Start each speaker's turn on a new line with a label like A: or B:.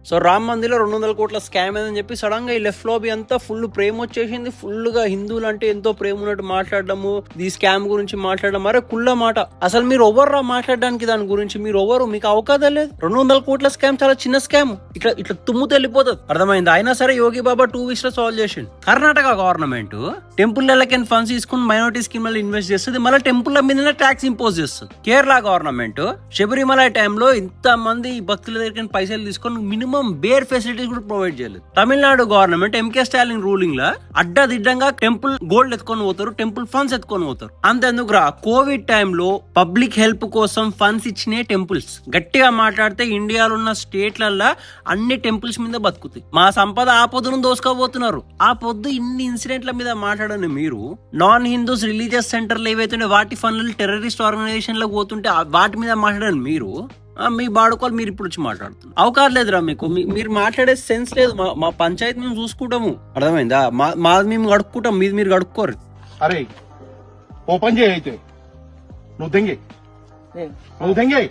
A: So Ram Mandir లో 200 కోట్ల scam అని చెప్పి సడన్ గా ఈ లెఫ్ట్ లోబీ అంతా ఫుల్ ప్రేమ వచ్చేసింది. ఫుల్ గా హిందువులు అంటే ఎంతో ప్రేమ ఉన్నట్టు మాట్లాడడము, ఈ స్కామ్ గురించి మాట్లాడడం, మరే కుళ్ళ మాట. అసలు మీరు ఎవరు మాట్లాడడానికి దాని గురించి? మీరు ఎవరు? మీకు అవకాశం లేదు. 200 కోట్ల స్కామ్ చాలా చిన్న స్కామ్, ఇట్లా ఇట్లా తుమ్ము వెళ్ళిపోతుంది. అర్థమైంది? అయినా సరే యోగి బాబా 2 weeks లో సాల్వ్ చేసిండు. కర్ణాటక గవర్నమెంట్ టెంపుల్ లెక్కన ఫండ్స్ తీసుకుని మైనారిటీ స్కీమ్ లో ఇన్వెస్ట్ చేస్తుంది, మళ్ళీ టెంపుల్ మీద ట్యాక్స్ ఇంపోజ్ చేస్తుంది. కేరళ గవర్నమెంట్ శబరిమల టైంలో ఇంత మంది భక్తుల దగ్గర పైసలు తీసుకొని మినిమం బేర్ ఫెసిలిటీస్ కూడా ప్రొవైడ్ చేయలేదు. Tamil Nadu government M K Stalin ruling లా అడ్డదిడ్డంగా టెంపుల్ గోల్డ్ ఎత్తుకొని పోతారు, టెంపుల్ ఫండ్స్ ఎత్తుకొని పోతారు. అంతెందుకు రా, కోవిడ్ టైంలో పబ్లిక్ హెల్ప్ కోసం ఫండ్స్ ఇచ్చిన టెంపుల్స్. గట్టిగా మాట్లాడితే ఇండియాలో ఉన్న స్టేట్లల్లో అన్ని టెంపుల్స్ మీద బతుకుతాయి. మా సంపద ఆ పొద్దును దోసుకోబోతున్నారు. ఆ పొద్దు ఇన్ని ఇన్సిడెంట్ల మీద మాట్లాడని మీరు నాన్ హిందూస్ రిలీజియస్ సెంటర్లు ఏవైతే వాటి ఫండ్లు టెర్రరిస్ట్ ఆర్గనైజేషన్ లో పోతుంటే వాటి మీద మాట్లాడని మీరు మీ బాడుకోలు మీరు ఇప్పుడు వచ్చి మాట్లాడుతున్నారు. అవకాశం లేదురా మీకు. మీరు మాట్లాడే సెన్స్ లేదు. మా పంచాయతీ మేము చూసుకుంటాము. అర్థమైందా? మాది మేము గడుక్కుంటాం, మీది మీరు గడుక్కోరు.
B: అరే ఓపెన్ చేయి, అయితే నువ్వు దెంగే